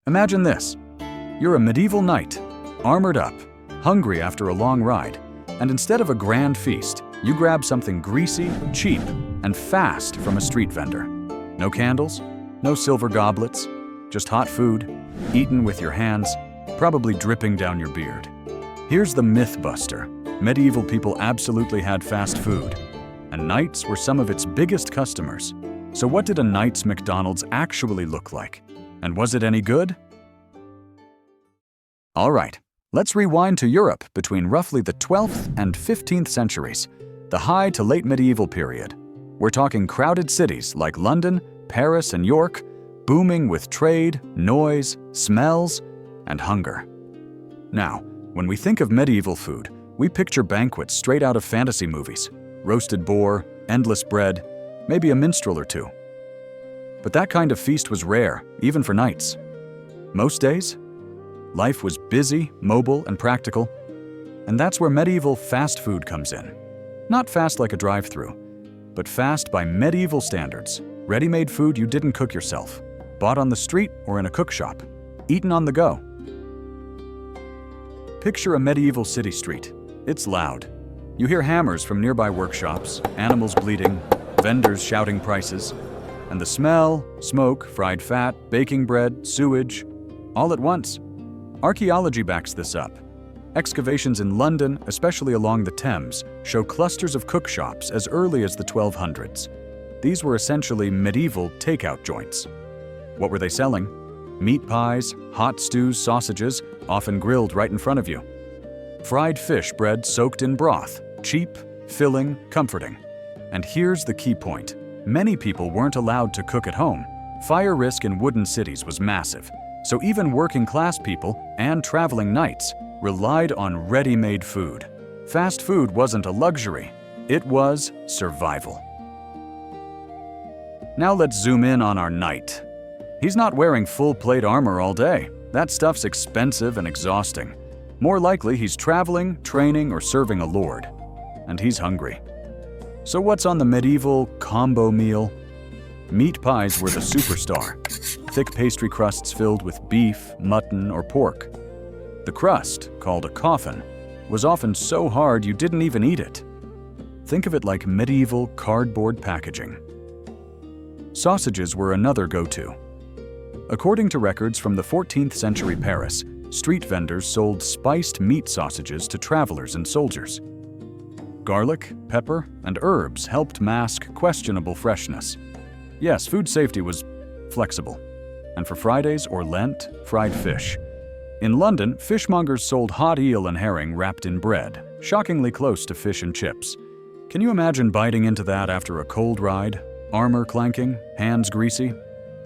Imagine this. You're a medieval knight, armored up, hungry after a long ride, and instead of a grand feast, you grab something greasy, cheap, and fast from a street vendor. No candles, no silver goblets, just hot food, eaten with your hands, probably dripping down your beard. Here's the myth buster. Medieval people absolutely had fast food, and knights were some of its biggest customers. So what did a knight's McDonald's actually look like? And was it any good? All right, let's rewind to Europe between roughly the 12th and 15th centuries, the high to late medieval period. We're talking crowded cities like London, Paris, and York, booming with trade, noise, smells, and hunger. Now, when we think of medieval food, we picture banquets straight out of fantasy movies. Roasted boar, endless bread, maybe a minstrel or two. But that kind of feast was rare, even for knights. Most days, life was busy, mobile, and practical, and that's where medieval fast food comes in. Not fast like a drive-thru, but fast by medieval standards. Ready-made food you didn't cook yourself, bought on the street or in a cookshop, eaten on the go. Picture a medieval city street. It's loud. You hear hammers from nearby workshops, animals bleating, vendors shouting prices, and the smell, smoke, fried fat, baking bread, sewage, all at once. Archaeology backs this up. Excavations in London, especially along the Thames, show clusters of cookshops as early as the 1200s. These were essentially medieval takeout joints. What were they selling? Meat pies, hot stews, sausages, often grilled right in front of you. Fried fish bread soaked in broth, cheap, filling, comforting. And here's the key point. Many people weren't allowed to cook at home. Fire risk in wooden cities was massive, so even working-class people and traveling knights relied on ready-made food. Fast food wasn't a luxury, it was survival. Now let's zoom in on our knight. He's not wearing full plate armor all day. That stuff's expensive and exhausting. More likely he's traveling, training, or serving a lord. And he's hungry. So what's on the medieval combo meal? Meat pies were the superstar. Thick pastry crusts filled with beef, mutton, or pork. The crust, called a coffin, was often so hard you didn't even eat it. Think of it like medieval cardboard packaging. Sausages were another go-to. According to records from the 14th century Paris, street vendors sold spiced meat sausages to travelers and soldiers. Garlic, pepper, and herbs helped mask questionable freshness. Yes, food safety was flexible. And for Fridays or Lent, fried fish. In London, fishmongers sold hot eel and herring wrapped in bread, shockingly close to fish and chips. Can you imagine biting into that after a cold ride? Armor clanking, hands greasy?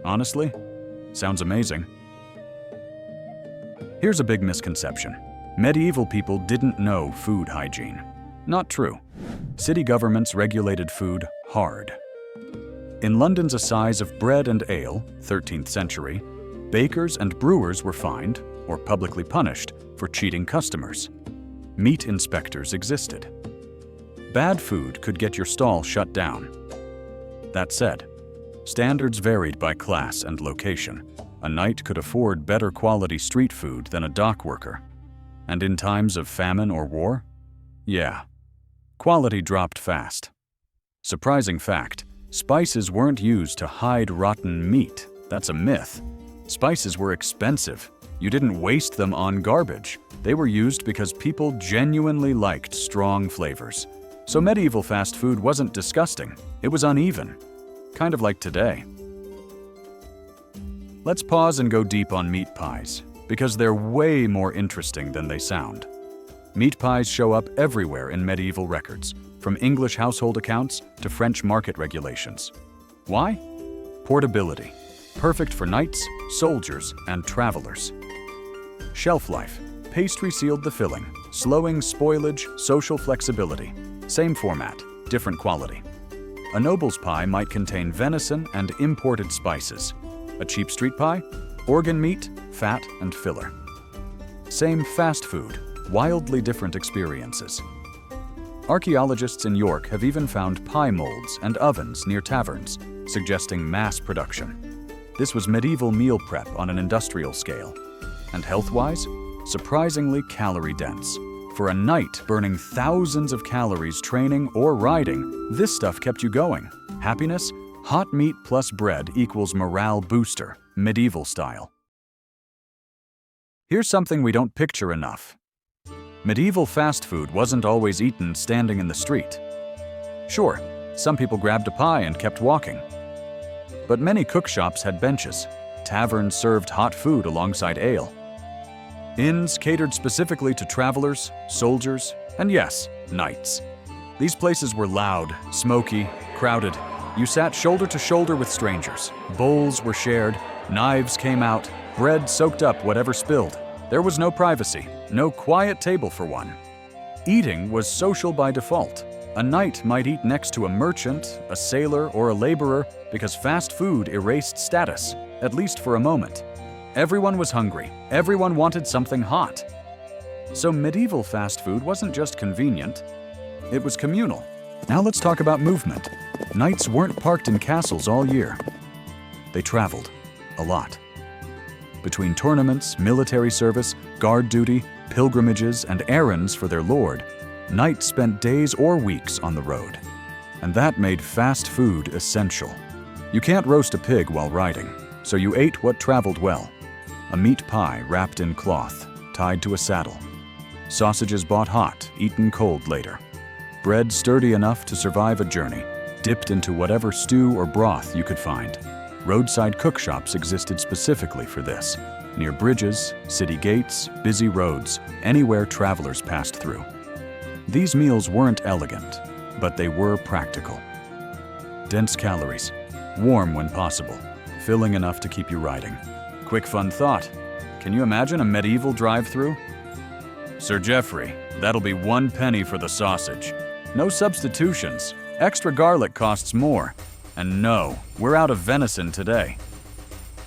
Honestly, sounds amazing. Here's a big misconception. Medieval people didn't know food hygiene. Not true. City governments regulated food hard. In London's Assize of Bread and Ale, 13th century, bakers and brewers were fined, or publicly punished, for cheating customers. Meat inspectors existed. Bad food could get your stall shut down. That said, standards varied by class and location. A knight could afford better quality street food than a dock worker. And in times of famine or war? Yeah. Quality dropped fast. Surprising fact, spices weren't used to hide rotten meat. That's a myth. Spices were expensive. You didn't waste them on garbage. They were used because people genuinely liked strong flavors. So medieval fast food wasn't disgusting. It was uneven. Kind of like today. Let's pause and go deep on meat pies, because they're way more interesting than they sound. Meat pies show up everywhere in medieval records, from English household accounts to French market regulations. Why? Portability. Perfect for knights, soldiers, and travelers. Shelf life. Pastry sealed the filling, slowing spoilage, social flexibility. Same format, different quality. A noble's pie might contain venison and imported spices. A cheap street pie? Organ meat, fat, and filler. Same fast food, wildly different experiences. Archaeologists in York have even found pie molds and ovens near taverns, suggesting mass production. This was medieval meal prep on an industrial scale. And health-wise, surprisingly calorie-dense. For a knight burning thousands of calories training or riding, this stuff kept you going. Happiness? Hot meat plus bread equals morale booster, medieval style. Here's something we don't picture enough. Medieval fast food wasn't always eaten standing in the street. Sure, some people grabbed a pie and kept walking. But many cookshops had benches. Taverns served hot food alongside ale. Inns catered specifically to travelers, soldiers, and yes, knights. These places were loud, smoky, crowded. You sat shoulder to shoulder with strangers. Bowls were shared, knives came out, bread soaked up whatever spilled. There was no privacy, no quiet table for one. Eating was social by default. A knight might eat next to a merchant, a sailor, or a laborer because fast food erased status, at least for a moment. Everyone was hungry. Everyone wanted something hot. So medieval fast food wasn't just convenient, it was communal. Now let's talk about movement. Knights weren't parked in castles all year. They traveled a lot. Between tournaments, military service, guard duty, pilgrimages, and errands for their lord, knights spent days or weeks on the road. And that made fast food essential. You can't roast a pig while riding, so you ate what traveled well. A meat pie wrapped in cloth, tied to a saddle. Sausages bought hot, eaten cold later. Bread sturdy enough to survive a journey, dipped into whatever stew or broth you could find. Roadside cookshops existed specifically for this, near bridges, city gates, busy roads, anywhere travelers passed through. These meals weren't elegant, but they were practical. Dense calories, warm when possible, filling enough to keep you riding. Quick fun thought, can you imagine a medieval drive-thru? Sir Geoffrey, that'll be 1 penny for the sausage. No substitutions, extra garlic costs more. And no, we're out of venison today.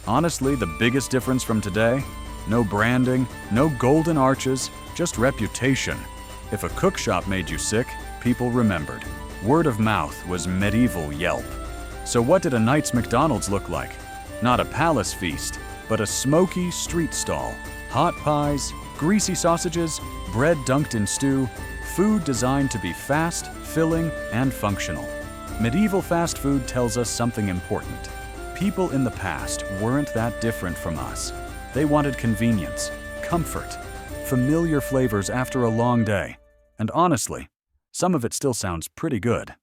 Honestly, the biggest difference from today? No branding, no golden arches, just reputation. If a cookshop made you sick, people remembered. Word of mouth was medieval Yelp. So what did a knight's McDonald's look like? Not a palace feast, but a smoky street stall. Hot pies, greasy sausages, bread dunked in stew, food designed to be fast, filling, and functional. Medieval fast food tells us something important. People in the past weren't that different from us. They wanted convenience, comfort, familiar flavors after a long day. And honestly, some of it still sounds pretty good.